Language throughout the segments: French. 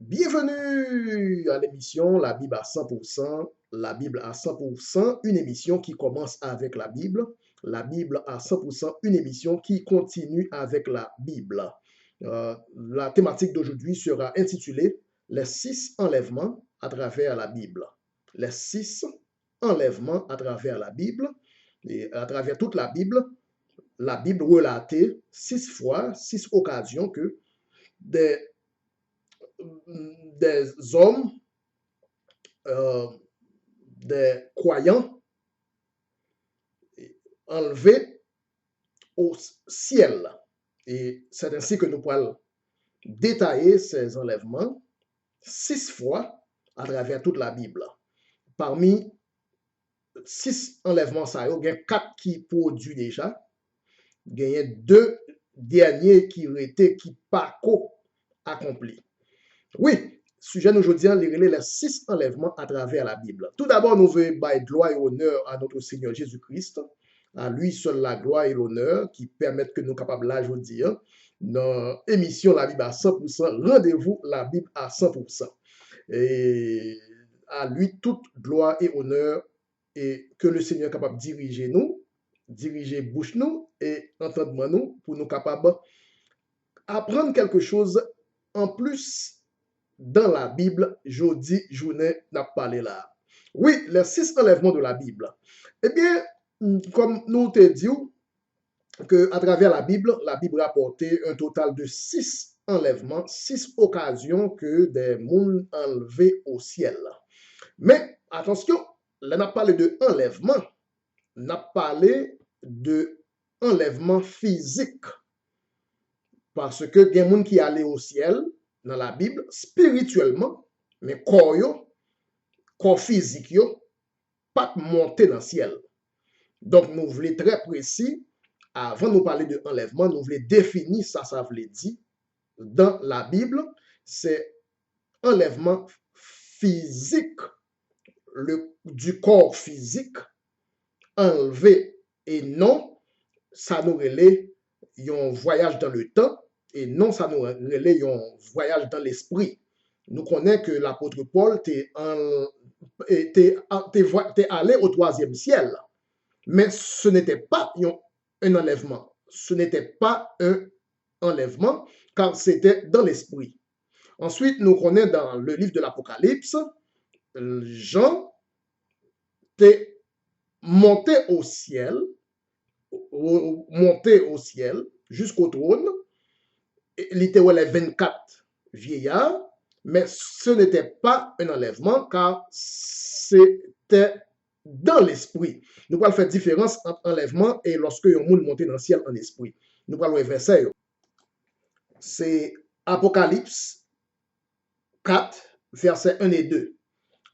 Bienvenue à l'émission La Bible à 100%, la Bible à 100%, une émission qui commence avec la Bible à 100%, une émission qui continue avec la Bible. La thématique d'aujourd'hui sera intitulée Les 6 enlèvements à travers la Bible. Les 6 enlèvements à travers la Bible et à travers toute la Bible relatait 6 fois, 6 occasions que des des hommes, euh, des croyants enlevés au ciel. Et c'est ainsi que nous pourrons détailler ces enlèvements 6 fois à travers toute la Bible. Parmi 6 enlèvements, ça y a 4 qui produisent déjà. Il y a 2 derniers qui étaient qui pas accomplis. Oui, sujet d'aujourd'hui, les 6 enlèvements à travers la Bible. Tout d'abord, nous voulons donner gloire et honneur à notre Seigneur Jésus-Christ. À lui seul la gloire et l'honneur qui permettent que nous capables là aujourd'hui, dans l'émission La Bible à 100%, rendez-vous la Bible à 100%. Et à lui toute gloire et honneur et que le Seigneur est capable de diriger nous, diriger bouche nous et entendement nous pour nous capables apprendre quelque chose en plus dans la Bible, jeudi, journée, n'a parlé là. Oui, les 6 enlèvements de la Bible. Eh bien, comme nous te disons, que à travers la Bible rapportait un total de 6 enlèvements, 6 occasions que des mondes enlevés au ciel. Mais attention, là n'a parlé de enlèvement, n'a parlé de enlèvement physique. Parce que il y a des gens qui allaient au ciel dans la Bible spirituellement, mais corps physique, yo, pas monter dans le ciel. Donc, nous voulons très précis, avant de nous parler de enlèvement, nous voulons définir ça veut dire dans la Bible, c'est enlèvement physique, du corps physique, enlevé, et non, ça nous relève un voyage dans le temps, et non, ça nous relève un voyage dans l'esprit. Nous connaissons que l'apôtre Paul était allé au 3e ciel. Mais ce n'était pas un enlèvement. Ce n'était pas un enlèvement, car c'était dans l'esprit. Ensuite, nous connaissons dans le livre de l'Apocalypse, Jean était monté au ciel jusqu'au trône. Il était les 24 vieillards, mais ce n'était pas un enlèvement, car c'était dans l'esprit. Nous allons faire différence entre enlèvement et lorsque un monde monte dans le ciel en esprit. Nous allons le verset. C'est Apocalypse 4, versets 1 et 2.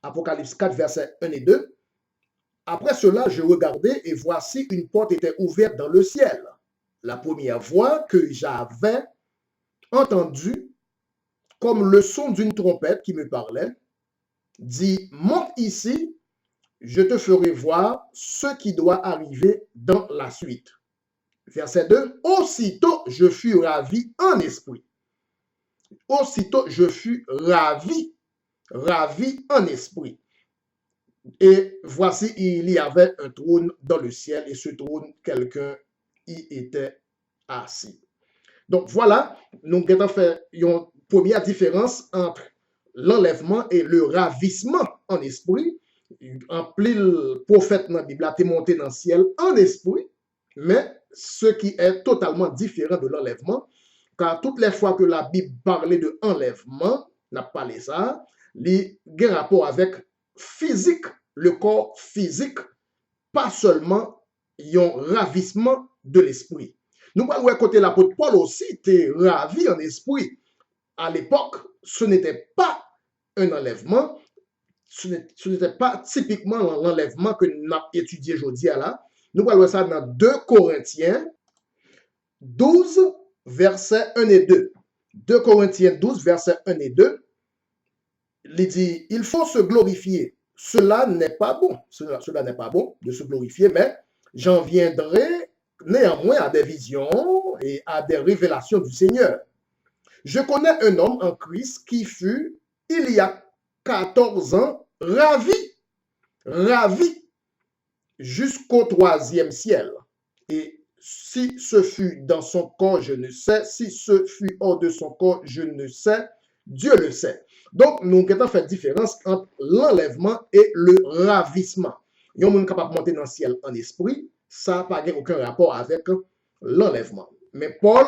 Apocalypse 4, versets 1 et 2. Après cela, je regardais et voici une porte était ouverte dans le ciel. La première voix que j'avais entendue, comme le son d'une trompette qui me parlait, dit, monte ici, je te ferai voir ce qui doit arriver dans la suite. Verset 2, aussitôt je fus ravi en esprit. Aussitôt je fus ravi en esprit. Et voici, il y avait un trône dans le ciel et ce trône, quelqu'un y était assis. Donc voilà, nous avons fait une première différence entre l'enlèvement et le ravissement en esprit. En pile prophète dans la Bible a été monté dans le ciel en esprit, mais ce qui est totalement différent de l'enlèvement, car toutes les fois que la Bible parlait de enlèvement, n'a pas parlé ça, il y a un rapport avec physique, le corps physique, pas seulement un ravissement de l'esprit. Nous allons côté l'apôtre Paul aussi était ravi en esprit. À l'époque, ce n'était pas un enlèvement, ce n'était pas typiquement l'enlèvement que nous avons étudié aujourd'hui là. Nous allons voir ça dans 2 Corinthiens 12, versets 1 et 2. 2 Corinthiens 12, versets 1 et 2. Il dit, il faut se glorifier. Cela n'est pas bon. Cela n'est pas bon de se glorifier, mais j'en viendrai néanmoins à des visions et à des révélations du Seigneur. Je connais un homme en Christ qui fut il y a 14 ans, ravi jusqu'au troisième ciel. Et si ce fut dans son corps, je ne sais. Si ce fut hors de son corps, je ne sais. Dieu le sait. Donc, nous avons fait différence entre l'enlèvement et le ravissement. Il y a un monde capable de monter dans le ciel en esprit, ça n'a pas aucun rapport avec l'enlèvement. Mais Paul,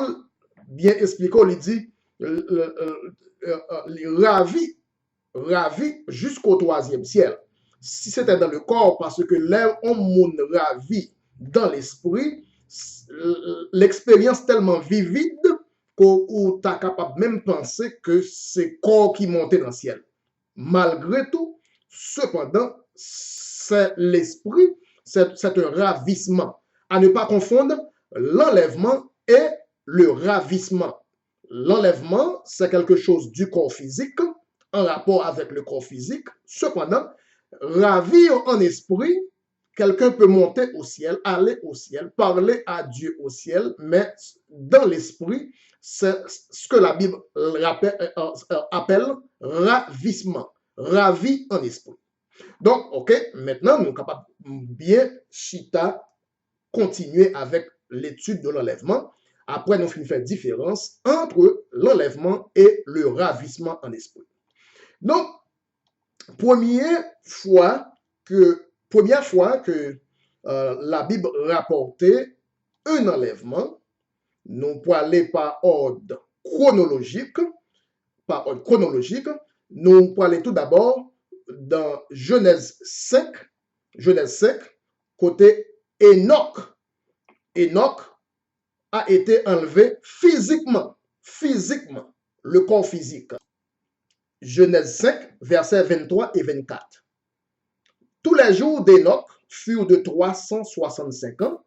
bien expliqué, il dit ravi jusqu'au troisième ciel. Si c'était dans le corps, parce que là, on monde ravi dans l'esprit, l'expérience tellement vivide où tu es capable même penser que c'est corps qui montait dans le ciel. Malgré tout, cependant, c'est l'esprit, c'est un ravissement. À ne pas confondre l'enlèvement et le ravissement. L'enlèvement, c'est quelque chose du corps physique, en rapport avec le corps physique. Cependant, ravir en esprit, quelqu'un peut monter au ciel, aller au ciel, parler à Dieu au ciel, mais dans l'esprit, c'est ce que la Bible appelle ravissement. Ravi en esprit. Donc, OK, maintenant, nous sommes capables de bien chita continuer avec l'étude de l'enlèvement. Après, nous finissons faire différence entre l'enlèvement et le ravissement en esprit. Donc, première fois que la Bible rapportait un enlèvement, nous pouvons aller par ordre chronologique, nous pouvons aller tout d'abord dans Genèse 5, côté Enoch. Enoch a été enlevé physiquement, le corps physique. Genèse 5, versets 23 et 24. Tous les jours d'Enoch furent de 365 ans.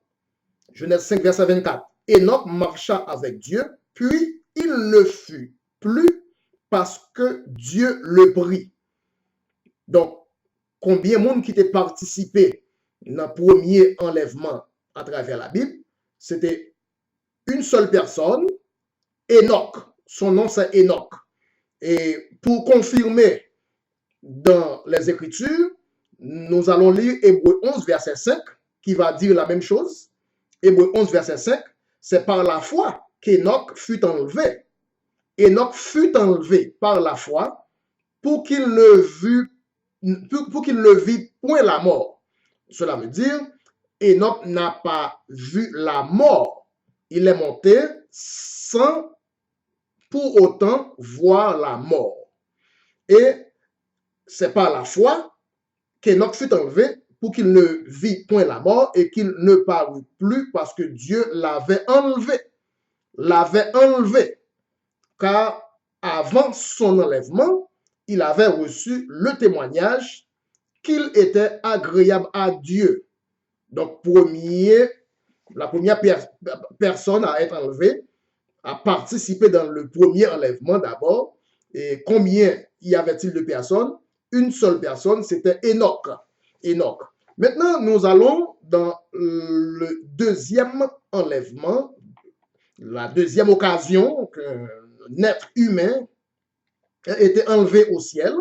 Genèse 5, verset 24. Enoch marcha avec Dieu, puis il ne fut plus parce que Dieu le prit. Donc, combien de monde qui a participé dans le premier enlèvement à travers la Bible? C'était une seule personne, Enoch. Son nom, c'est Enoch. Et pour confirmer dans les Écritures, nous allons lire Hébreux 11, verset 5, qui va dire la même chose. Hébreux 11, verset 5, c'est par la foi qu'Enoch fut enlevé. Enoch fut enlevé par la foi pour qu'il ne vit point la mort. Cela veut dire, Enoch n'a pas vu la mort. Il est monté sans pour autant voir la mort. Et c'est par la foi qu'Enoch fut enlevé pour qu'il ne vit point la mort et qu'il ne parut plus parce que Dieu l'avait enlevé. Car avant son enlèvement, il avait reçu le témoignage qu'il était agréable à Dieu. Donc, la première personne à être enlevée, a participé dans le premier enlèvement d'abord. Et combien y avait-il de personnes? Une seule personne, c'était Enoch. Maintenant, nous allons dans le deuxième enlèvement, la deuxième occasion qu'un être humain a été enlevé au ciel.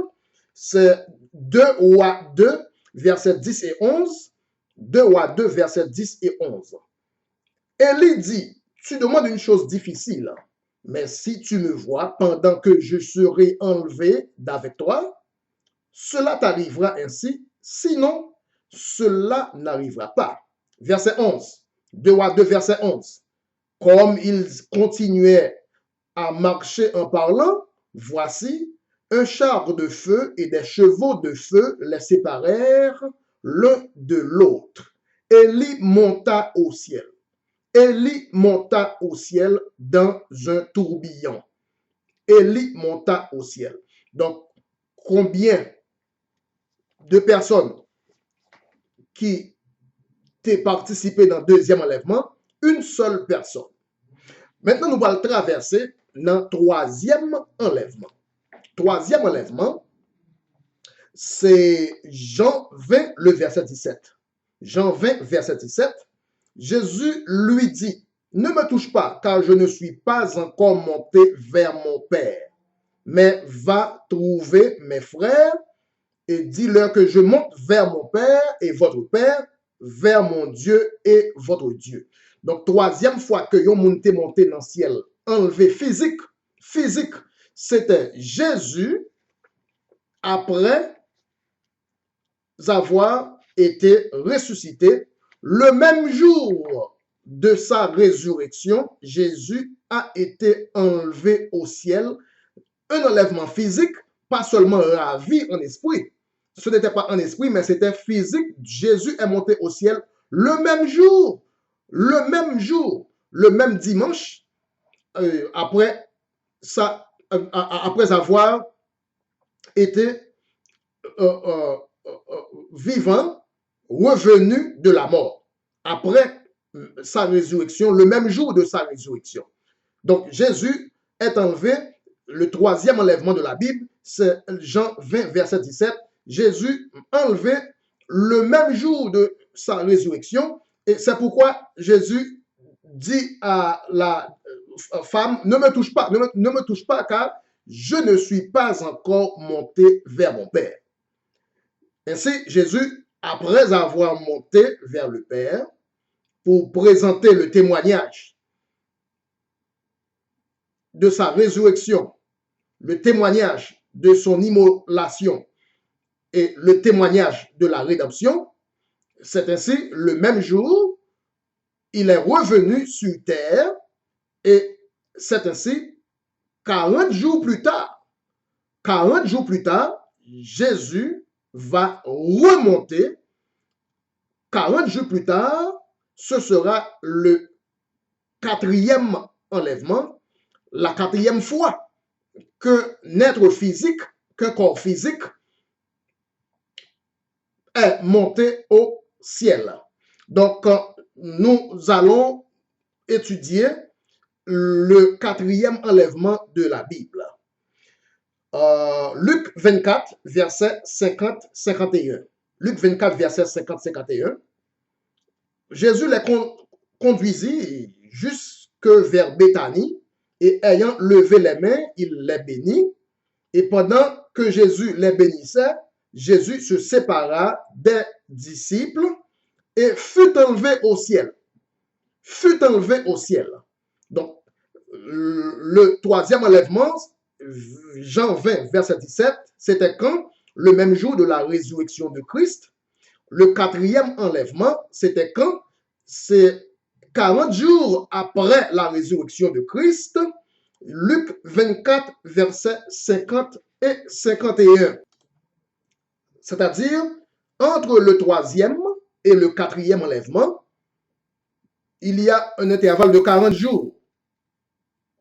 C'est 2 Rois 2, versets 10 et 11. 2 Rois 2, versets 10 et 11. Élie dit, tu demandes une chose difficile, mais si tu me vois pendant que je serai enlevé d'avec toi, cela t'arrivera ainsi, sinon cela n'arrivera pas. Verset 11, 2 Rois 2, verset 11. Comme ils continuaient à marcher en parlant, voici, un char de feu et des chevaux de feu les séparèrent l'un de l'autre. Élie monta au ciel. Élie monta au ciel dans un tourbillon. Élie monta au ciel. Donc, combien de personnes qui ont participé dans le deuxième enlèvement? Une seule personne. Maintenant, nous allons traverser dans le troisième enlèvement. Troisième enlèvement, c'est Jean 20, le verset 17. Jean 20, verset 17. Jésus lui dit, ne me touche pas, car je ne suis pas encore monté vers mon Père. mais va trouver mes frères et dis-leur que je monte vers mon Père et votre Père, vers mon Dieu et votre Dieu. Donc, troisième fois que yon moun te monté dans le ciel, enlevé physique, c'était Jésus après avoir été ressuscité. Le même jour de sa résurrection, Jésus a été enlevé au ciel. Un enlèvement physique, pas seulement ravi en esprit. Ce n'était pas en esprit, mais c'était physique. Jésus est monté au ciel le même jour, le même dimanche, après avoir été vivant, revenu de la mort, après sa résurrection, le même jour de sa résurrection. Donc, Jésus est enlevé, le troisième enlèvement de la Bible, c'est Jean 20, verset 17. Jésus enlevé le même jour de sa résurrection, et c'est pourquoi Jésus dit à la femme, ne me touche pas, ne me touche pas, car je ne suis pas encore monté vers mon Père. Ainsi, Jésus, après avoir monté vers le Père, pour présenter le témoignage de sa résurrection, le témoignage de son immolation et le témoignage de la rédemption, c'est ainsi, le même jour, il est revenu sur terre et c'est ainsi, 40 jours plus tard, Jésus va remonter. 40 jours plus tard, ce sera le quatrième enlèvement, la quatrième fois qu'un être physique, qu'un corps physique est monté au ciel. Donc, nous allons étudier le quatrième enlèvement de la Bible. Luc 24, verset 50-51. Luc 24, verset 50-51. Jésus les conduisit jusque vers Béthanie et ayant levé les mains, il les bénit. Et pendant que Jésus les bénissait, Jésus se sépara des disciples et fut enlevé au ciel. Donc, le troisième enlèvement, Jean 20, verset 17, c'était quand? Le même jour de la résurrection de Christ. Le quatrième enlèvement, c'était quand? C'est 40 jours après la résurrection de Christ. Luc 24, versets 50 et 51. C'est-à-dire, entre le troisième et le quatrième enlèvement, il y a un intervalle de 40 jours,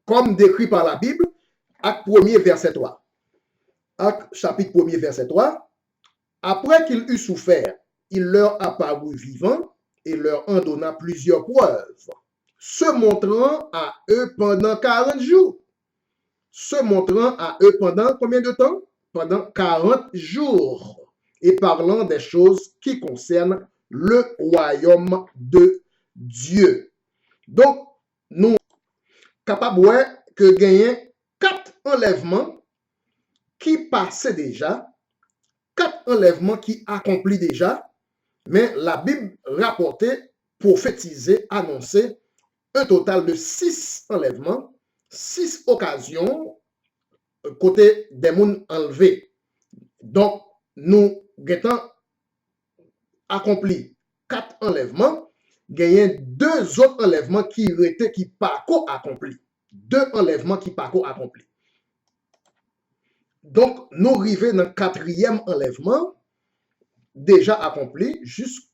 comme décrit par la Bible, Acte 1er, verset 3. Acte chapitre 1er, verset 3. Après qu'il eut souffert, il leur apparut vivant et leur en donna plusieurs preuves, se montrant à eux pendant 40 jours. Se montrant à eux pendant combien de temps? Pendant 40 jours. Et parlant des choses qui concernent le royaume de Dieu. Donc, nous capables que gagner 4 enlèvements qui passaient déjà, 4 enlèvements qui accomplis déjà, mais la Bible rapportait, prophétisait, annonçait un total de 6 enlèvements, 6 occasions côté des mouns enlevés. Donc, nous avons accompli 4 enlèvements, gagné 2 autres enlèvements qui étaient qui pas accomplis. 2 enlèvements qui pas accomplis. Donc, nous arrivons dans le quatrième enlèvement, déjà accompli, jusqu'au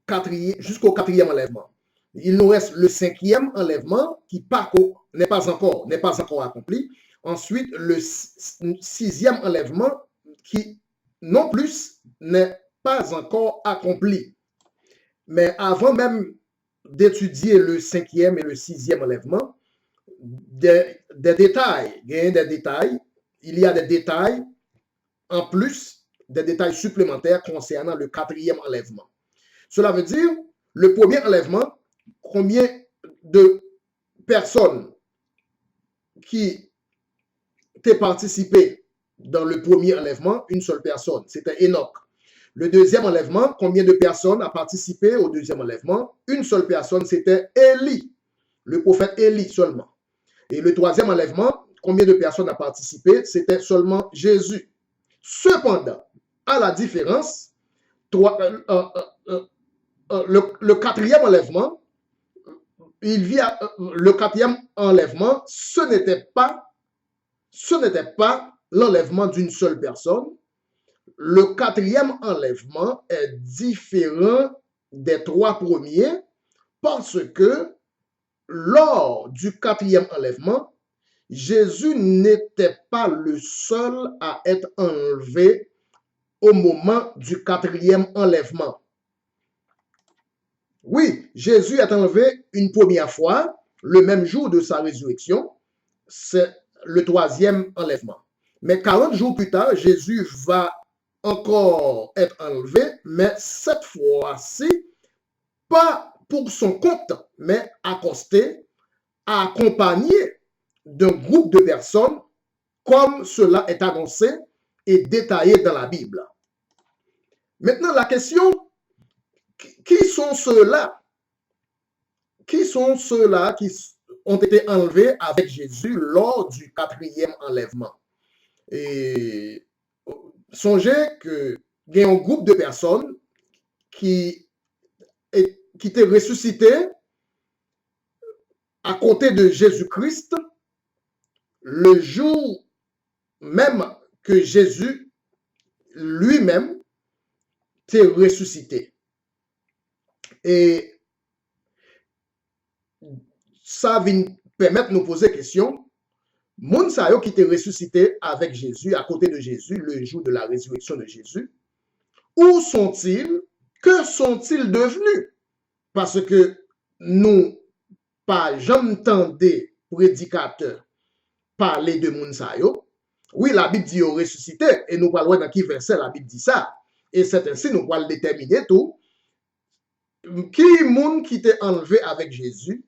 quatrième enlèvement. Il nous reste le 5e enlèvement qui n'est pas encore accompli. Ensuite, le 6e enlèvement qui non plus n'est pas encore accompli. Mais avant même d'étudier le 5e et le 6e enlèvement, des détails, il y a des détails en plus, des détails supplémentaires concernant le 4e enlèvement. Cela veut dire, le premier enlèvement, combien de personnes qui t'a participé dans le premier enlèvement? Une seule personne, c'était Enoch. Le deuxième enlèvement, combien de personnes a participé au deuxième enlèvement? Une seule personne, c'était Élie, le prophète Élie seulement. Et le troisième enlèvement, combien de personnes a participé? C'était seulement Jésus. Cependant, à la différence, le quatrième enlèvement, le quatrième enlèvement, ce n'était pas l'enlèvement d'une seule personne. Le quatrième enlèvement est différent des trois premiers parce que lors du quatrième enlèvement, Jésus n'était pas le seul à être enlevé au moment du quatrième enlèvement. Oui, Jésus est enlevé une première fois, le même jour de sa résurrection, c'est le troisième enlèvement. Mais 40 jours plus tard, Jésus va encore être enlevé, mais cette fois-ci, pas pour son compte, mais accosté, accompagné d'un groupe de personnes, comme cela est annoncé et détaillé dans la Bible. Maintenant, la question, qui sont ceux-là? Qui sont ceux-là qui ont été enlevés avec Jésus lors du quatrième enlèvement? Et songez que il y a un groupe de personnes qui étaient ressuscités à côté de Jésus-Christ le jour même que Jésus lui-même était ressuscité. Et ça vient permettre de nous poser la question, moun sa yo qui était ressuscité avec Jésus, à côté de Jésus, le jour de la résurrection de Jésus, où sont-ils? Que sont-ils devenus? Parce que nous, pas jamais tendez prédicateurs parler de moun sa yo. Oui, la Bible dit au ressuscité, et nous parlons dans qui verset la Bible dit ça. Et c'est ainsi nous allons déterminer tout. Qui moun qui était enlevé avec Jésus,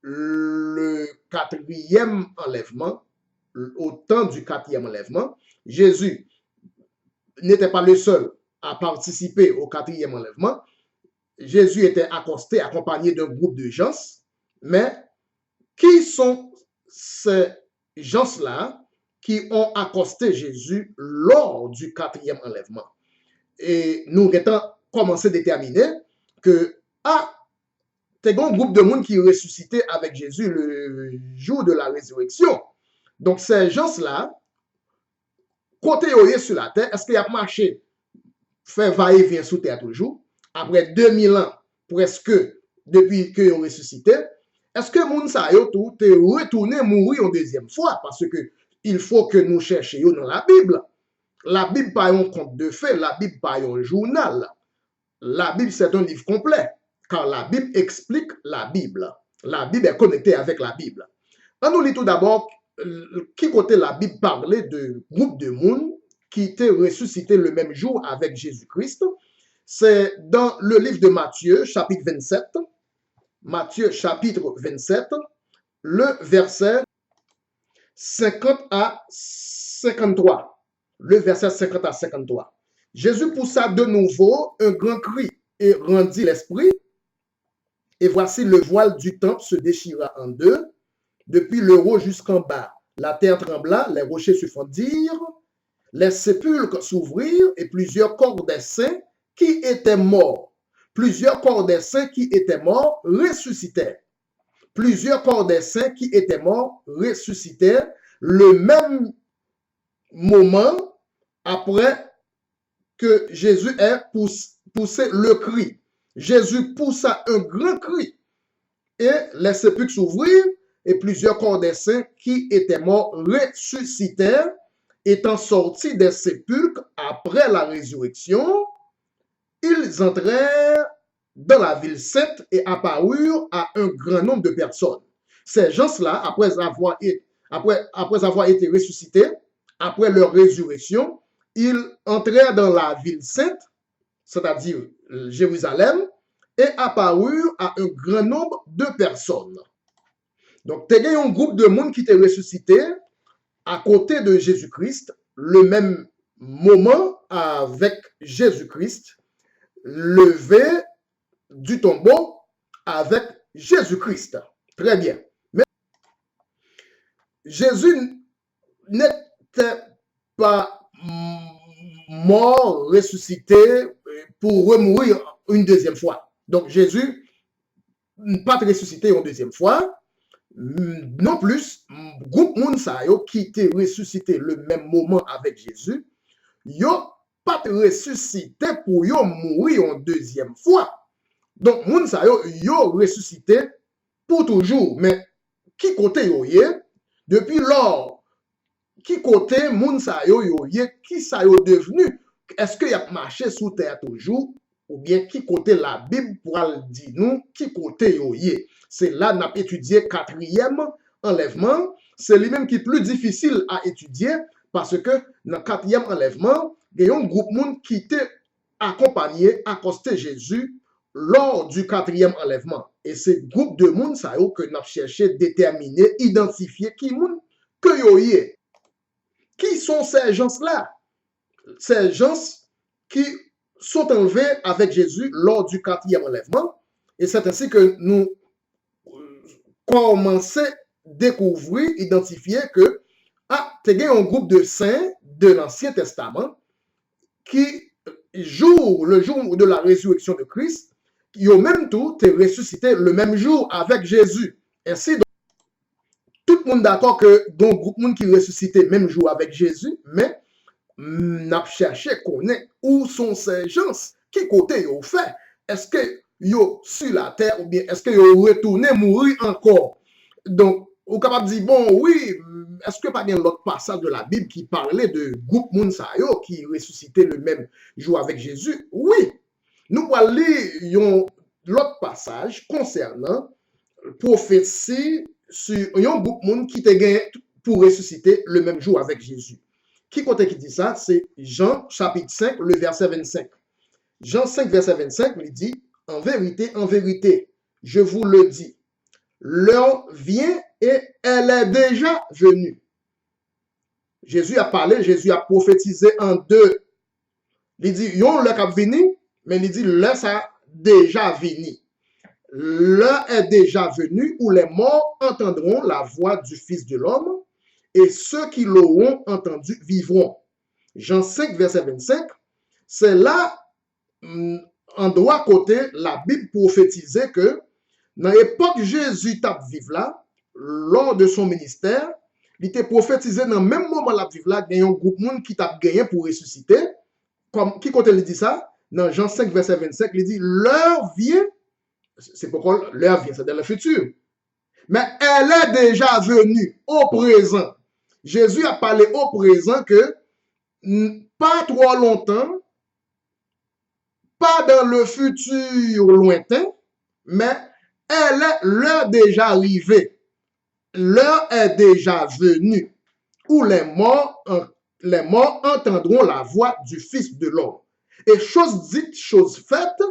le quatrième enlèvement, au temps du quatrième enlèvement, Jésus n'était pas le seul à participer au quatrième enlèvement. Jésus était accosté, accompagné d'un groupe de gens. Mais qui sont ces gens-là qui ont accosté Jésus lors du quatrième enlèvement? Et nous avons commencé à déterminer que, c'est un groupe de monde qui est ressuscité avec Jésus le jour de la résurrection. Donc, ces gens-là, côté sur la terre, est-ce qu'il a marché, fait va-et-vient sous terre toujours, après 2000 ans, presque, depuis qu'ils ont ressuscité, est-ce que moun sa yo tout est retourné mourir une deuxième fois? Parce que il faut que nous cherchions dans la Bible. La Bible pas un conte de fées, la Bible pas un journal. La Bible c'est un livre complet, car la Bible explique la Bible. La Bible est connectée avec la Bible. On nous lit tout d'abord qui côté la Bible parlait de groupe de monde qui était ressuscité le même jour avec Jésus-Christ. C'est dans le livre de Matthieu, chapitre 27. Matthieu, chapitre 27, le verset 50 à 53. Le verset 50 à 53. Jésus poussa de nouveau un grand cri et rendit l'esprit. Et voici le voile du temple se déchira en deux, depuis le haut jusqu'en bas. La terre trembla, les rochers se fondirent, les sépulcres s'ouvrirent et plusieurs corps des saints qui étaient morts. Plusieurs corps des saints qui étaient morts ressuscitèrent. Plusieurs corps des saints qui étaient morts ressuscitèrent le même moment après que Jésus ait poussé le cri. Jésus poussa un grand cri et les sépulcres s'ouvrirent et plusieurs corps des saints qui étaient morts ressuscitèrent, étant sortis des sépulcres après la résurrection. Ils entrèrent dans la ville sainte et apparurent à un grand nombre de personnes. Ces gens-là, après avoir été ressuscités, après leur résurrection, ils entrèrent dans la ville sainte, c'est-à-dire Jérusalem, et apparurent à un grand nombre de personnes. Donc, tu as un groupe de monde qui était ressuscité à côté de Jésus-Christ, le même moment avec Jésus-Christ, levé du tombeau avec Jésus-Christ. Très bien. Mais Jésus n'était pas mort, ressuscité pour remourir une deuxième fois. Donc Jésus n'a pas ressuscité une deuxième fois. Non plus, groupe moun sa yo qui était ressuscité le même moment avec Jésus, yo pas ressuscité pour yo mourir une deuxième fois. Donc moun sa yo ressuscité pour toujours. Mais qui côté yo yé, depuis lors, qui côté moun sa yo yé, qui sa yo devenu, est-ce qu'il a marché sous terre toujours, ou bien qui côté la Bible pourra dire nous, qui côté yo yé. C'est là qu'on a étudié quatrième enlèvement. C'est lui-même qui est plus difficile à étudier parce que dans le quatrième enlèvement, il y a un groupe de monde qui était accompagné, accosté Jésus lors du quatrième enlèvement. Et c'est ce groupe de monde ça que nous avons cherché, déterminer, identifier qui monde que yo yé. Qui sont ces gens-là? Ces gens qui sont enlevés avec Jésus lors du quatrième enlèvement. Et c'est ainsi que nous commencer à découvrir, identifier que il y a un groupe de saints de l'Ancien Testament qui, le jour de la résurrection de Christ, ils ont même tout été ressuscité le même jour avec Jésus. Ainsi, tout le monde d'accord que dans un groupe de monde qui ressuscité le même jour avec Jésus, mais n'a cherché connaître où sont ces gens, qui côté ils ont fait. Est-ce que yo sur la terre ou bien est-ce que yo retourné mourir encore? Donc, on est capable de dire, bon, oui, est-ce que pas bien l'autre passage de la Bible qui parlait de groupe moun sa yo qui ressuscitait le même jour avec Jésus? Oui. Nous allons lire l'autre passage concernant prophétie sur un groupe moun qui te gagne pour ressusciter le même jour avec Jésus. Qui compte qui dit ça? C'est Jean chapitre 5, le verset 25. Jean 5, verset 25, il dit, en vérité, je vous le dis, l'heure vient et elle est déjà venue. Jésus a parlé, Jésus a prophétisé en deux. Il dit, yon l'heure a venu, mais il dit, l'heure ça a déjà venu. L'heure est déjà venue où les morts entendront la voix du Fils de l'homme et ceux qui l'auront entendu vivront. Jean 5, verset 25, c'est là, en droit côté, la Bible prophétisait que dans l'époque Jésus t'a vivre là, lors de son ministère, il était prophétisé dans le même moment la vivre là, il y a un groupe de monde qui t'a gagné pour ressusciter. Comme, qui côté il dit ça? Dans Jean 5, verset 25, il dit, l'heure vient, c'est pourquoi l'heure vient, c'est dans le futur. Mais elle est déjà venue au présent. Jésus a parlé au présent que pas trop longtemps, pas dans le futur lointain, mais l'heure déjà arrivée. L'heure est déjà venue où les morts entendront la voix du Fils de l'homme. Et chose dite, chose faite,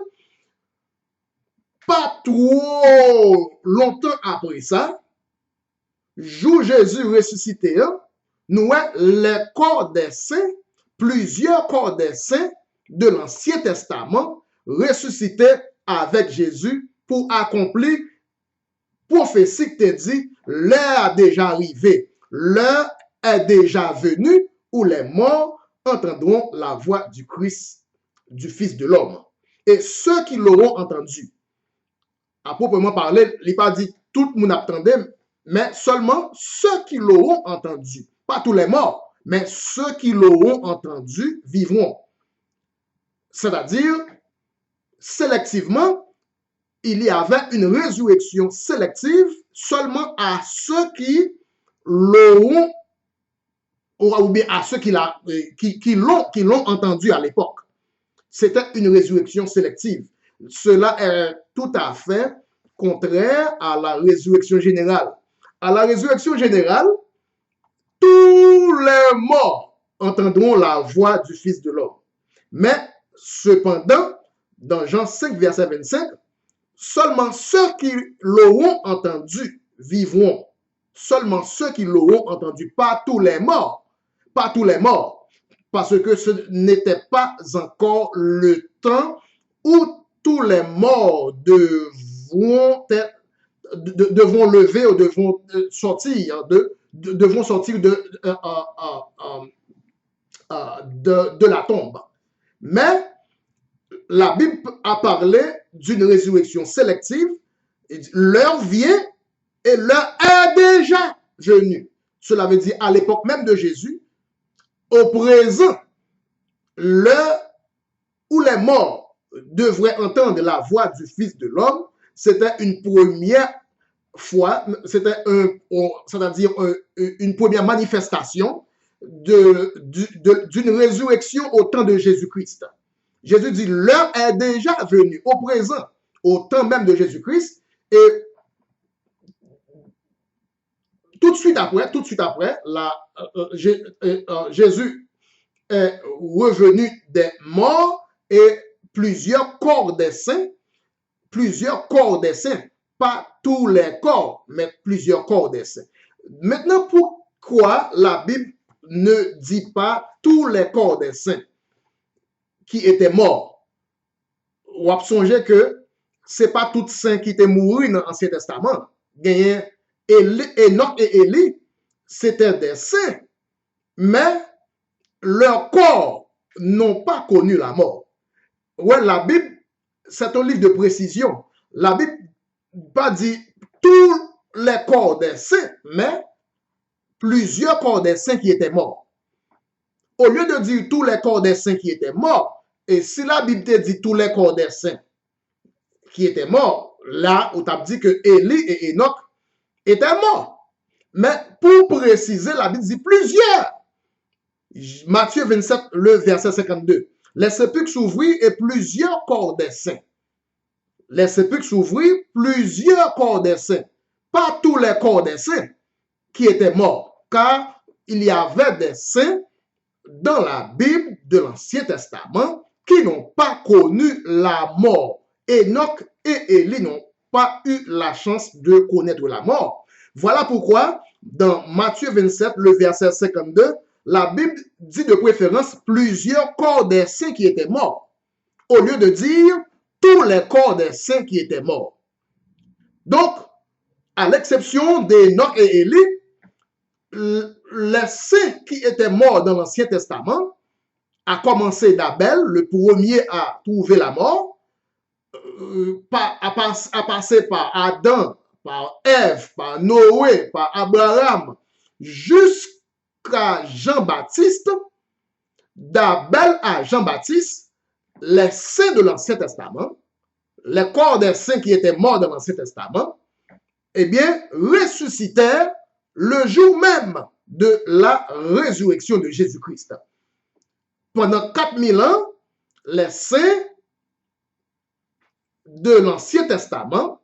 pas trop longtemps après ça, jour Jésus ressuscité, nous les corps des saints, plusieurs corps des saints de l'Ancien Testament ressuscités avec Jésus pour accomplir prophétie qui te dit, l'heure a déjà arrivé, l'heure est déjà venue où les morts entendront la voix du Christ, du Fils de l'homme. Et ceux qui l'auront entendu, à proprement parler, il n'est pas dit tout le monde attendait, mais seulement ceux qui l'auront entendu. Pas tous les morts, mais ceux qui l'auront entendu vivront. C'est-à-dire, sélectivement, il y avait une résurrection sélective seulement à ceux qui l'auront, ou bien à ceux qui l'ont entendu à l'époque. C'était une résurrection sélective. Cela est tout à fait contraire à la résurrection générale. À la résurrection générale, tous les morts entendront la voix du Fils de l'homme. Mais cependant, dans Jean 5, verset 25, seulement ceux qui l'auront entendu vivront. seulement ceux qui l'auront entendu, pas tous les morts, pas tous les morts, parce que ce n'était pas encore le temps où tous les morts devront lever ou devront sortir de la tombe. Mais la Bible a parlé d'une résurrection sélective. L'heure vient et l'heure est déjà venue. Cela veut dire à l'époque même de Jésus, au présent, l'heure où les morts devraient entendre la voix du Fils de l'homme, c'était une première fois, c'est-à-dire une première manifestation d'une résurrection au temps de Jésus-Christ. Jésus dit, l'heure est déjà venue, au présent, au temps même de Jésus-Christ, et tout de suite après, Jésus est revenu des morts et plusieurs corps des saints, pas tous les corps, mais plusieurs corps des saints. Maintenant, pourquoi la Bible ne dit pas tous les corps des saints qui étaient morts? Ou à songer que ce n'est pas tous saints qui étaient morts dans l'Ancien Testament. Enoch et Élie, c'était des saints, mais leurs corps n'ont pas connu la mort. Ouais, la Bible, c'est un livre de précision. La Bible pas dit tous les corps des saints, mais plusieurs corps des saints qui étaient morts. Au lieu de dire tous les corps des saints qui étaient morts, et si la Bible te dit tous les corps des saints qui étaient morts, là, on t'a dit que Élie et Enoch étaient morts. Mais pour préciser, la Bible dit plusieurs. Matthieu 27, le verset 52. Les sépulcres s'ouvrirent et plusieurs corps des saints. Les sépulcres s'ouvrirent, plusieurs corps des saints. Pas tous les corps des saints qui étaient morts, car il y avait des saints dans la Bible de l'Ancien Testament qui n'ont pas connu la mort. Enoch et Élie n'ont pas eu la chance de connaître la mort. Voilà pourquoi, dans Matthieu 27, le verset 52, la Bible dit de préférence plusieurs corps des saints qui étaient morts, au lieu de dire tous les corps des saints qui étaient morts. Donc, à l'exception d'Enoch et Élie, les saints qui étaient morts dans l'Ancien Testament, à commencer d'Abel, le premier à trouver la mort, à passer par Adam, par Ève, par Noé, par Abraham, jusqu'à Jean-Baptiste, d'Abel à Jean-Baptiste, les saints de l'Ancien Testament, les corps des saints qui étaient morts dans l'Ancien Testament, eh bien, ressuscitèrent le jour même de la résurrection de Jésus-Christ. Pendant 4000 ans, les saints de l'Ancien Testament,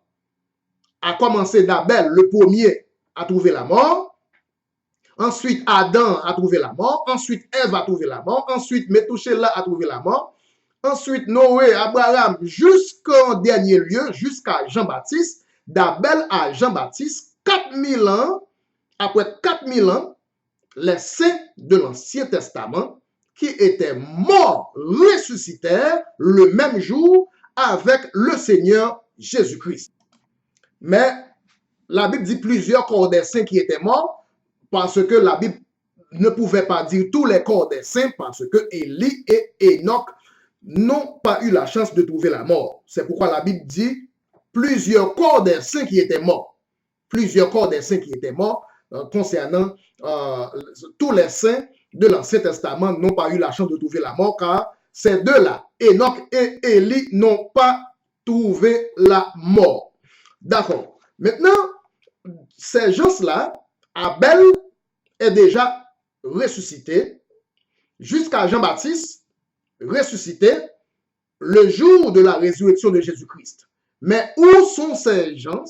à commencer d'Abel, le premier à trouver la mort, ensuite Adam a trouvé la mort, ensuite Ève a trouvé la mort, ensuite Métouchéla a trouvé la mort, ensuite Noé, Abraham, jusqu'en dernier lieu, jusqu'à Jean-Baptiste, d'Abel à Jean-Baptiste, 4000 ans, après 4000 ans, les saints de l'Ancien Testament qui étaient morts ressuscitèrent le même jour avec le Seigneur Jésus-Christ. Mais la Bible dit plusieurs corps des saints qui étaient morts parce que la Bible ne pouvait pas dire tous les corps des saints parce que Élie et Enoch n'ont pas eu la chance de trouver la mort. C'est pourquoi la Bible dit plusieurs corps des saints qui étaient morts. Plusieurs corps des saints qui étaient morts concernant tous les saints de l'Ancien Testament n'ont pas eu la chance de trouver la mort car ces deux-là, Enoch et Élie, n'ont pas trouvé la mort. D'accord. Maintenant, ces gens-là, Abel est déjà ressuscité jusqu'à Jean-Baptiste, ressuscité le jour de la résurrection de Jésus-Christ. Mais où sont ces gens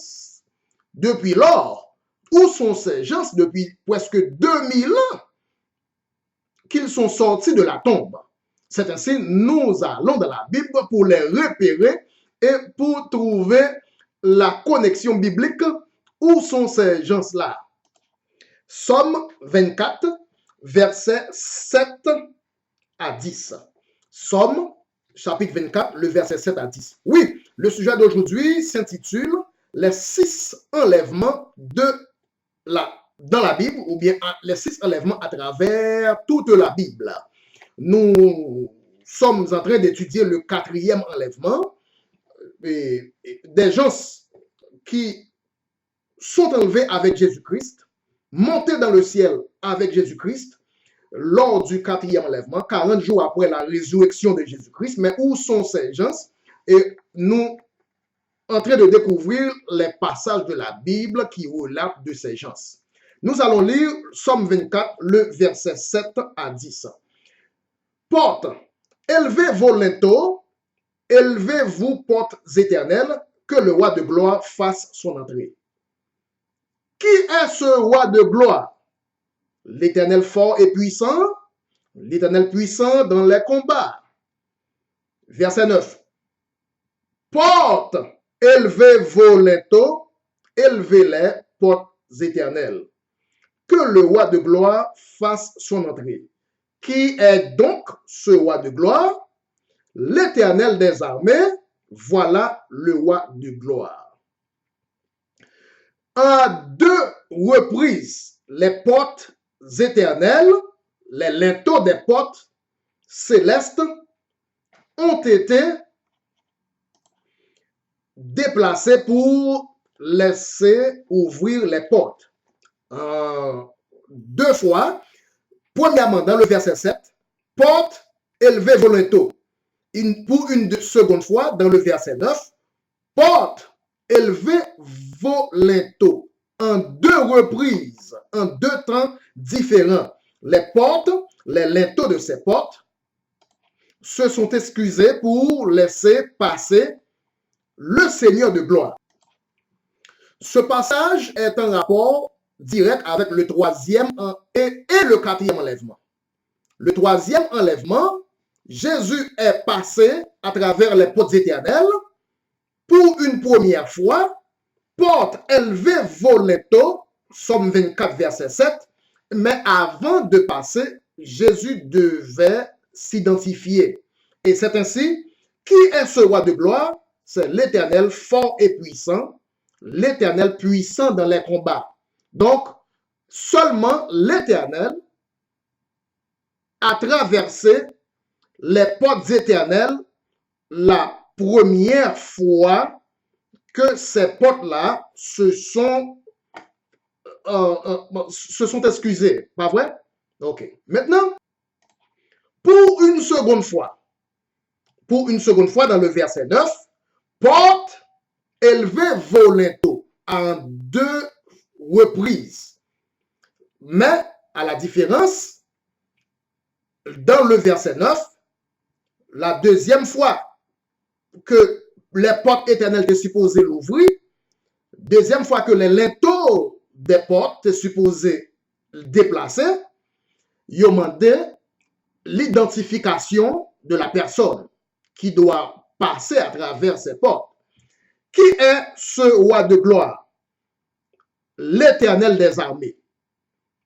depuis lors? Où sont ces gens depuis presque 2000 ans qu'ils sont sortis de la tombe? C'est ainsi, nous allons dans la Bible pour les repérer et pour trouver la connexion biblique. Où sont ces gens-là? Somme 24, versets 7 à 10. Somme, chapitre 24, le verset 7 à 10. Oui, le sujet d'aujourd'hui s'intitule les 6 enlèvements dans la Bible, ou bien les 6 enlèvements à travers toute la Bible. Nous sommes en train d'étudier le 4e enlèvement, et des gens qui sont enlevés avec Jésus-Christ, montés dans le ciel avec Jésus-Christ, lors du 4e enlèvement, 40 jours après la résurrection de Jésus-Christ. Mais où sont ces gens? Et nous en train de découvrir les passages de la Bible qui relatent de ces gens. Nous allons lire Somme 24, le verset 7 à 10. Portes, élevez vos linteaux, élevez-vous, portes éternelles, que le roi de gloire fasse son entrée. Qui est ce roi de gloire? L'Éternel fort et puissant, l'Éternel puissant dans les combats. Verset 9. Portes, élevez vos linteaux, élevez-les, portes éternelles. Que le roi de gloire fasse son entrée. Qui est donc ce roi de gloire? L'Éternel des armées, voilà le roi de gloire. À 2 reprises, les portes éternelles, les linteaux des portes célestes ont été déplacés pour laisser ouvrir les portes. 2 fois. Premièrement, dans le verset 7, porte, élevez vos linteaux. Pour une seconde fois, dans le verset 9, porte, élevez vos linteaux. En 2 reprises, en 2 temps différents. Les portes, les linteaux de ces portes se sont excusés pour laisser passer le Seigneur de gloire. Ce passage est en rapport direct avec le 3e et le 4e enlèvement. Le 3e enlèvement, Jésus est passé à travers les portes éternelles pour une première fois. Porte, élevez vos linteaux, Somme 24, verset 7. Mais avant de passer, Jésus devait s'identifier. Et c'est ainsi, qui est ce roi de gloire? C'est l'Éternel fort et puissant, l'Éternel puissant dans les combats. Donc, seulement l'Éternel a traversé les portes éternelles la première fois que ces portes-là se sont excusées. Pas vrai? Ok. Maintenant, pour une seconde fois dans le verset 9, porte, élevez vos linteaux en 2 reprises. Mais, à la différence, dans le verset 9, la deuxième fois que les portes éternelles étaient supposées l'ouvrir, deuxième fois que les linteaux des portes étaient supposés déplacer, ils ont demandé l'identification de la personne qui doit passer à travers ces portes. Qui est ce roi de gloire? L'Éternel des armées.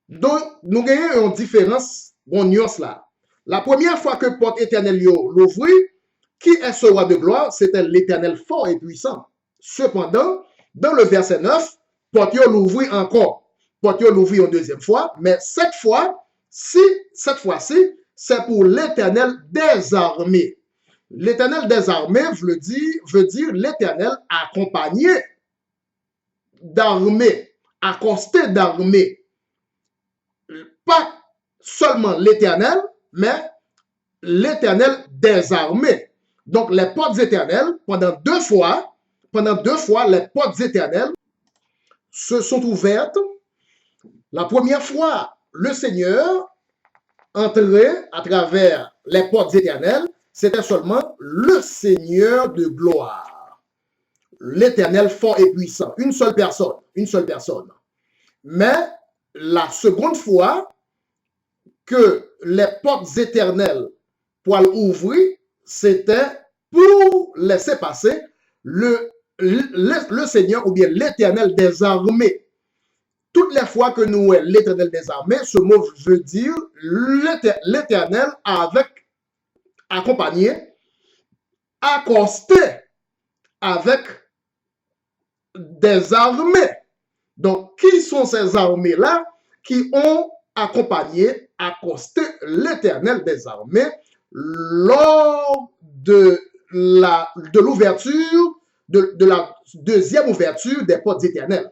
Donc, nous avons une différence, une nuance là. La première fois que porte éternelle l'ouvrit, qui est ce roi de gloire? C'était l'Éternel fort et puissant. Cependant, dans le verset 9, porte l'ouvrit encore. Porte l'ouvrit une deuxième fois, mais cette fois-ci, c'est pour l'Éternel des armées. L'Éternel des armées veut dire l'Éternel accompagné d'armées, accosté d'armées. Pas seulement l'Éternel, mais l'Éternel des armées. Donc, les portes éternelles, pendant deux fois, les portes éternelles se sont ouvertes. La première fois, le Seigneur entrait à travers les portes éternelles, c'était seulement le Seigneur de gloire. L'Éternel fort et puissant. Une seule personne. Mais la seconde fois que les portes éternelles pour ouvrir, c'était pour laisser passer le Seigneur ou bien l'Éternel des armées. toutes les fois que nous voyons l'Éternel des armées, ce mot veut dire l'Éternel avec, accompagné, accosté avec des armées. Donc, qui sont ces armées-là qui ont accompagné, accosté l'Éternel des armées lors de l'ouverture, de la deuxième ouverture des portes éternelles?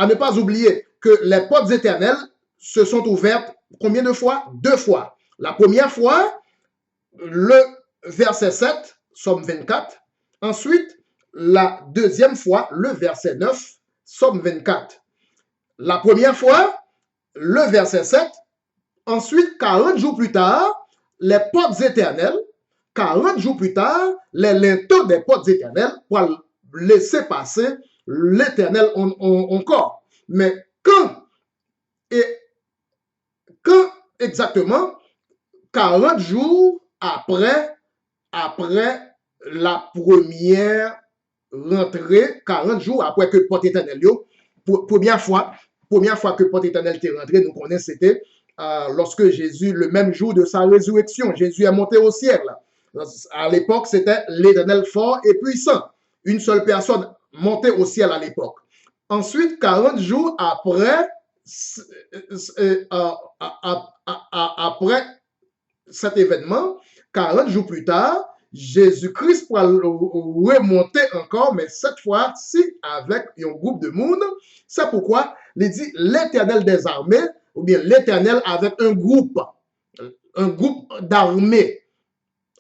À ne pas oublier que les portes éternelles se sont ouvertes combien de fois? 2 fois. La première fois, le verset 7, Somme 24. Ensuite, la deuxième fois, le verset 9, Somme 24. La première fois, le verset 7. Ensuite, 40 jours plus tard, les portes éternelles. 40 jours plus tard, les linteaux des portes éternelles pour laisser passer l'Éternel encore. Mais quand exactement 40 jours après la première rentrée, 40 jours après que porte éternelle, première fois que porte éternelle était rentrée, nous connaissons, c'était lorsque Jésus, le même jour de sa résurrection, Jésus est monté au ciel. À l'époque, c'était l'Éternel fort et puissant. Une seule personne montée au ciel à l'époque. Ensuite, 40 jours après cet événement, 40 jours plus tard, Jésus-Christ va remonter encore, mais cette fois-ci avec un groupe de monde. C'est pourquoi il dit l'Éternel des armées, ou bien l'Éternel avec un groupe d'armées,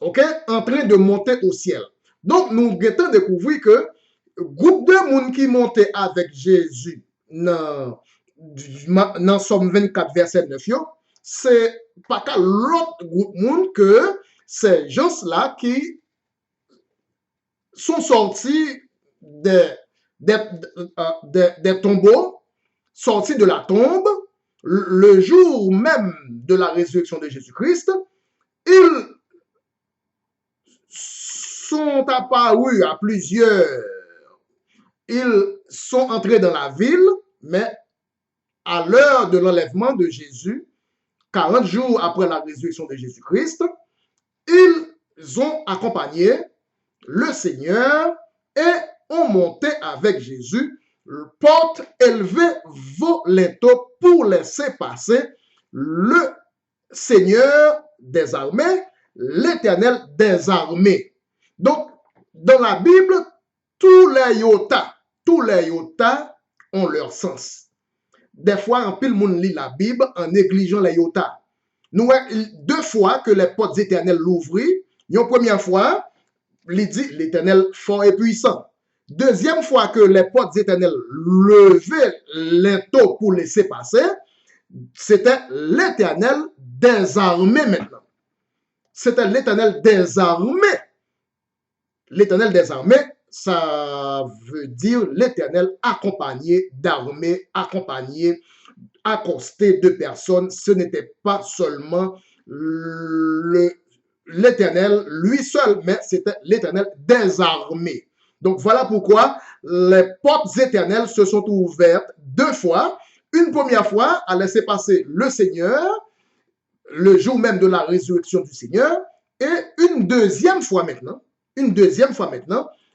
ok, en train de monter au ciel. Donc, nous avons découvert que le groupe de monde qui montait avec Jésus dans Somme 24, verset 9, c'est pas qu'à l'autre groupe de monde que ces gens-là qui sont sortis des tombeaux, sortis de la tombe, le jour même de la résurrection de Jésus-Christ. Ils sont apparus à plusieurs. Ils sont entrés dans la ville, mais à l'heure de l'enlèvement de Jésus, 40 jours après la résurrection de Jésus-Christ, ils ont accompagné le Seigneur et ont monté avec Jésus, porte élevée voletto pour laisser passer le Seigneur des armées, l'Éternel des armées. Donc, dans la Bible, tous les yotas ont leur sens. Des fois, en pile monde lit la Bible en négligeant les yotas. Nous, 2 fois que les portes éternelles l'ouvrirent. Une première fois, il dit l'Éternel fort et puissant. Deuxième fois que les portes éternelles levaient les taux pour laisser passer, c'était l'Éternel des armées maintenant. C'était l'Éternel des armées. L'Éternel des armées, ça veut dire l'Éternel accompagné d'armées, accompagné, accosté de personnes. Ce n'était pas seulement l'Éternel lui seul, mais c'était l'Éternel des armées. Donc voilà pourquoi les portes éternelles se sont ouvertes 2 fois. Une première fois à laisser passer le Seigneur, le jour même de la résurrection du Seigneur, et une deuxième fois maintenant,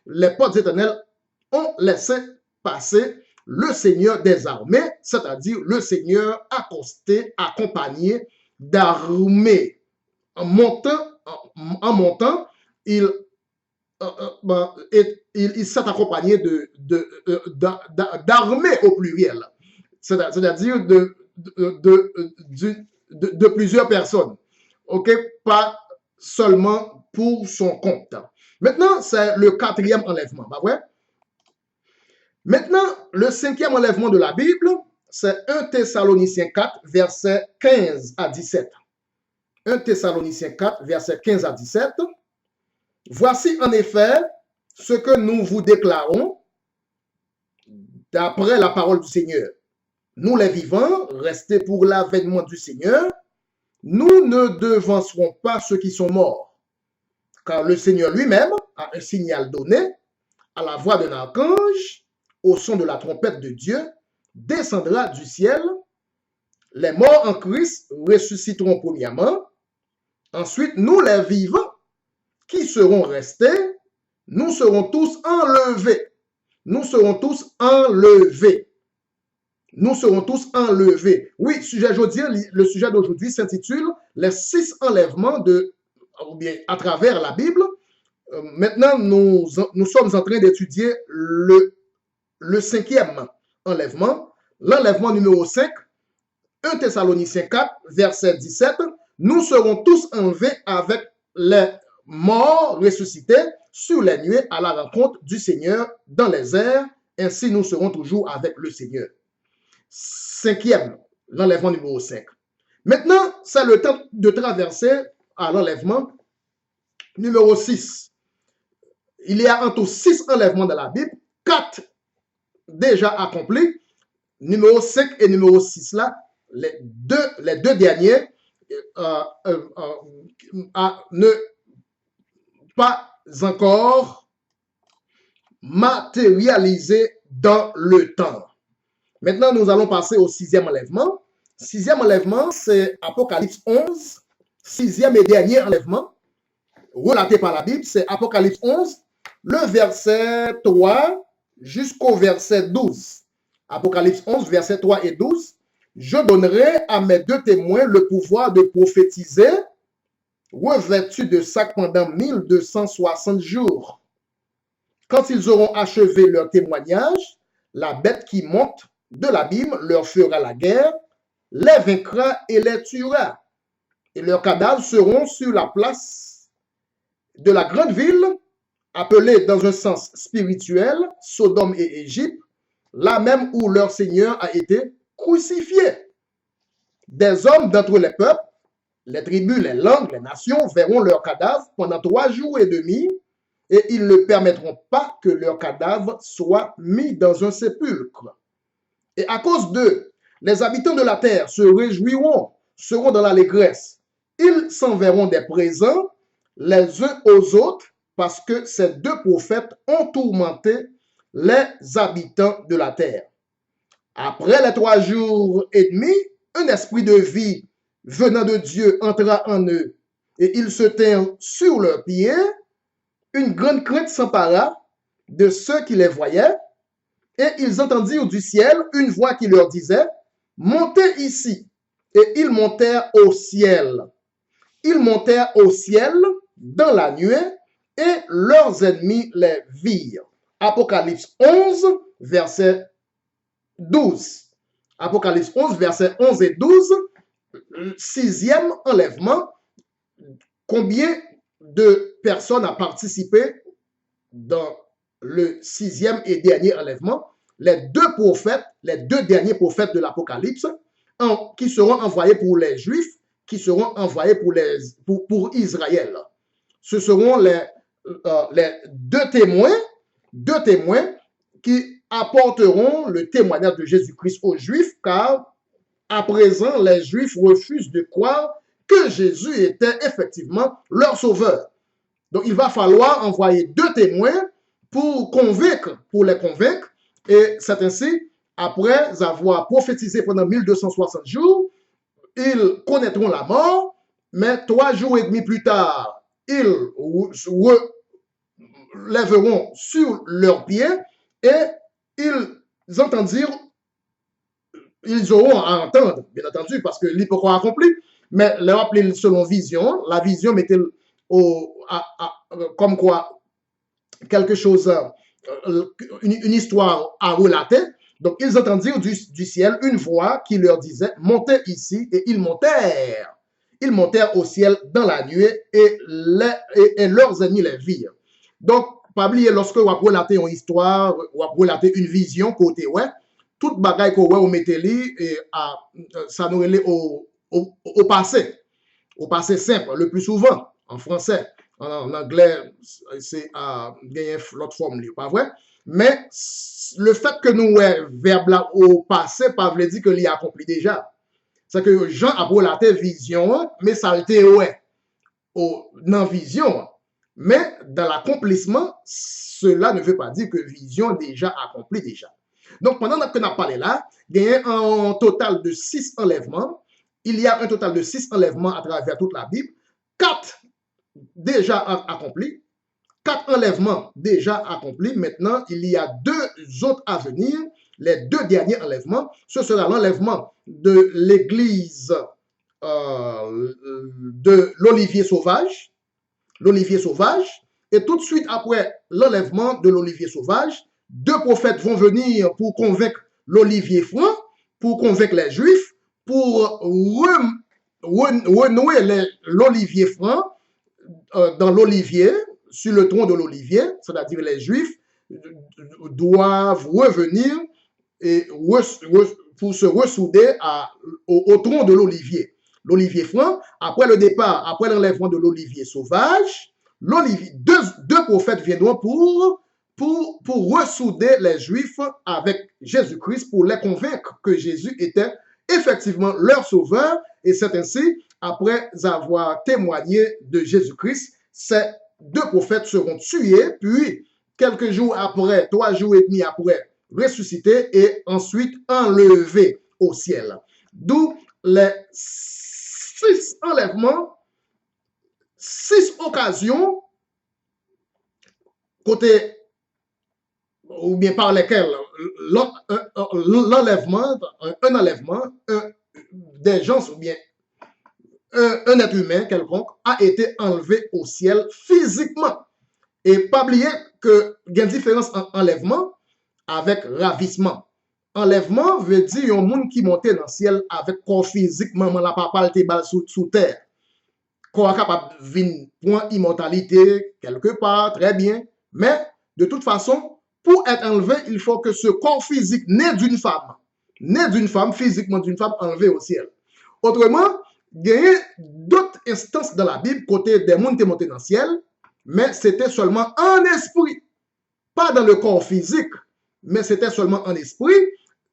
les portes éternelles ont laissé passer le Seigneur des armées, c'est-à-dire le Seigneur accosté, accompagné d'armées. En montant, il s'est accompagné d'armées au pluriel, c'est-à-dire de plusieurs personnes, ok, pas seulement pour son compte. Maintenant, c'est le 4e enlèvement, pas vrai? Maintenant, le 5e enlèvement de la Bible, c'est 1 Thessaloniciens 4, verset 15 à 17. 1 Thessaloniciens 4, verset 15 à 17. Voici en effet ce que nous vous déclarons d'après la parole du Seigneur. Nous les vivants, restés pour l'avènement du Seigneur, nous ne devancerons pas ceux qui sont morts, car le Seigneur lui-même a un signal donné à la voix d'un archange, au son de la trompette de Dieu, descendra du ciel. Les morts en Christ ressusciteront premièrement. Ensuite, nous les vivants qui serons restés, nous serons tous enlevés. Nous serons tous enlevés. Nous serons tous enlevés. Oui, le sujet d'aujourd'hui s'intitule Les 6 enlèvements ou bien à travers la Bible. Maintenant, nous sommes en train d'étudier le 5e enlèvement, l'enlèvement numéro 5, 1 Thessaloniciens 4, verset 17. Nous serons tous enlevés avec les morts ressuscités sur les nuées à la rencontre du Seigneur dans les airs. Ainsi, nous serons toujours avec le Seigneur. 5e, l'enlèvement numéro 5. Maintenant, c'est le temps de traverser à l'enlèvement numéro 6. Il y a en tout 6 enlèvements dans la Bible, 4 déjà accomplis. Numéro 5 et numéro 6 là, les deux derniers ne pas encore matérialisés dans le temps. Maintenant, nous allons passer au 6e enlèvement. 6e enlèvement, c'est Apocalypse 11. 6e et dernier enlèvement, relaté par la Bible, c'est Apocalypse 11, le verset 3 jusqu'au verset 12. Apocalypse 11, verset 3 et 12. Je donnerai à mes 2 témoins le pouvoir de prophétiser, revêtus de sac pendant 1260 jours. Quand ils auront achevé leur témoignage, la bête qui monte de l'abîme leur fera la guerre, les vaincra et les tuera. Et leurs cadavres seront sur la place de la grande ville, appelée dans un sens spirituel, Sodome et Égypte, là même où leur Seigneur a été crucifié. Des hommes d'entre les peuples, les tribus, les langues, les nations verront leurs cadavres pendant 3 jours et demi, et ils ne permettront pas que leurs cadavres soient mis dans un sépulcre. Et à cause d'eux, les habitants de la terre se réjouiront, seront dans l'allégresse. Ils s'enverront des présents les uns aux autres parce que ces 2 prophètes ont tourmenté les habitants de la terre. Après les 3 jours et demi, un esprit de vie venant de Dieu entra en eux et ils se tinrent sur leurs pieds. Une grande crainte s'empara de ceux qui les voyaient et ils entendirent du ciel une voix qui leur disait « Montez ici ». Et ils montèrent au ciel. Ils montèrent au ciel dans la nuée et leurs ennemis les virent. Apocalypse 11, verset 12. Apocalypse 11, verset 11 et 12. 6e enlèvement. Combien de personnes ont participé dans le 6e et dernier enlèvement? Les 2 prophètes, les 2 derniers prophètes de l'Apocalypse, qui seront envoyés pour les Juifs, qui seront envoyés pour Israël. Ce seront les 2 témoins qui apporteront le témoignage de Jésus-Christ aux Juifs, car à présent, les Juifs refusent de croire que Jésus était effectivement leur sauveur. Donc, il va falloir envoyer 2 témoins pour les convaincre, et c'est ainsi, après avoir prophétisé pendant 1260 jours, ils connaîtront la mort, mais 3 jours et demi plus tard, ils lèveront sur leurs pieds et ils entendirent, ils auront à entendre, bien entendu, parce que l'hypocrite accompli, mais leur appelé selon vision, la vision mettait comme quoi quelque chose, une histoire à relater. Donc, ils entendirent du ciel une voix qui leur disait « Montez ici » et ils montèrent. Ils montèrent au ciel dans la nuée et leurs ennemis les virent. Donc, pas oublier, lorsque vous relatez une histoire, vous relatez une vision, côté ouais, toute bagaille que vous mettez et ça nous relève au passé simple, le plus souvent, en français. En anglais, c'est l'autre forme, pas vrai? Mais le fait que nous avons verbe là au passé, pas veut dire que l'y a accompli déjà. C'est que Jean a relaté vision, mais ça a été ouais, dans vision. Mais dans l'accomplissement, cela ne veut pas dire que vision déjà accompli déjà. Donc, pendant que nous parlé là, il y a un total de 6 enlèvements. Il y a un total de 6 enlèvements à travers toute la Bible. 4 déjà accomplis. 4 enlèvements déjà accomplis. Maintenant, il y a 2 autres à venir. Les 2 derniers enlèvements, ce sera l'enlèvement de l'église de l'olivier sauvage. L'olivier sauvage. Et tout de suite après l'enlèvement de l'olivier sauvage, 2 prophètes vont venir pour convaincre l'olivier franc, pour convaincre les juifs, pour renouer l'olivier franc dans l'olivier, sur le tronc de l'olivier, c'est-à-dire les juifs doivent revenir et pour se ressouder au tronc de l'olivier. L'olivier franc, après le départ, après l'enlèvement de l'olivier sauvage, deux prophètes viendront pour ressouder les Juifs avec Jésus-Christ, pour les convaincre que Jésus était effectivement leur sauveur. Et c'est ainsi, après avoir témoigné de Jésus-Christ, ces 2 prophètes seront tués, puis quelques jours après, 3 jours et demi après, ressuscités et ensuite enlevés au ciel. D'où les 6 enlèvements, 6 occasions, côté, ou bien par lesquelles l'enlèvement, un enlèvement, des gens, ou bien un être humain quelconque, a été enlevé au ciel physiquement. Et pas oublier que il y a une différence entre enlèvement avec ravissement. Enlèvement veut dire un monde qui montait dans le ciel avec corps physique, maman la papa te bal sous terre. Corps capable de venir point immortalité quelque part, très bien. Mais de toute façon, pour être enlevé, il faut que ce corps physique né d'une femme, physiquement d'une femme, enlevé au ciel. Autrement, il y a d'autres instances dans la Bible, côté des mondes qui montaient dans le ciel, mais c'était seulement en esprit, pas dans le corps physique, mais c'était seulement en esprit.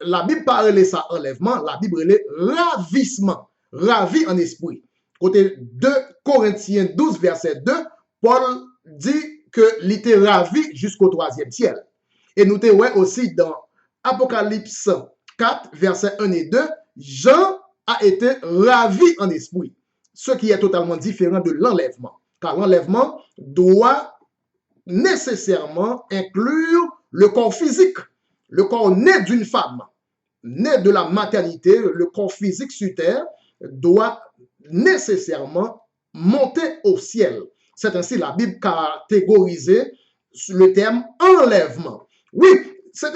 La Bible parlait ça enlèvement, la Bible parlait ravissement, ravi en esprit. Côté 2 Corinthiens 12, verset 2, Paul dit que il était ravi jusqu'au 3e ciel. Et nous te voyons aussi dans Apocalypse 4, verset 1 et 2, Jean a été ravi en esprit, ce qui est totalement différent de l'enlèvement. Car l'enlèvement doit nécessairement inclure le corps physique, le corps né d'une femme, né de la maternité, le corps physique sur terre doit nécessairement monter au ciel. C'est ainsi la Bible catégorisée le terme enlèvement. Oui, c'est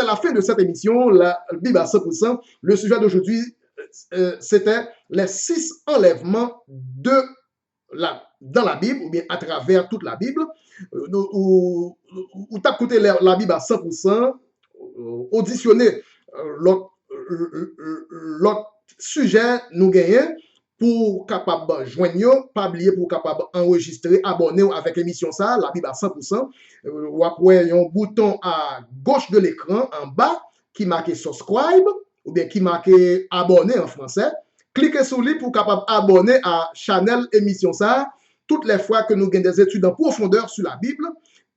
la fin de cette émission, la Bible à 100%. Le sujet d'aujourd'hui, c'était les 6 enlèvements dans la Bible, ou bien à travers toute la Bible. Ou tu as écouté la Bible à 100%, auditionner l'autre sujet nous gagnons pour capable joindre, pas oublier pour capable enregistrer, abonner avec l'émission ça, la Bible à 100%. Ou après, un bouton à gauche de l'écran, en bas, qui marque subscribe, ou bien qui marque abonner en français. Cliquez sur lui pour capable abonner à channel émission ça, toutes les fois que nous gagnons des études en profondeur sur la Bible,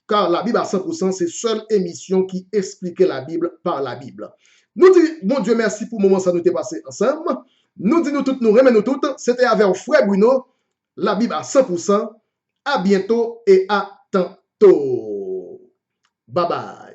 car la Bible à 100%, c'est seule émission qui explique la Bible par la Bible. Nous disons, bon Dieu merci pour le moment ça nous est passé ensemble. Nous disons toutes, nous remettons toutes. C'était avec Frère Bruno, la Bible à 100%. À bientôt et à tantôt. Bye bye.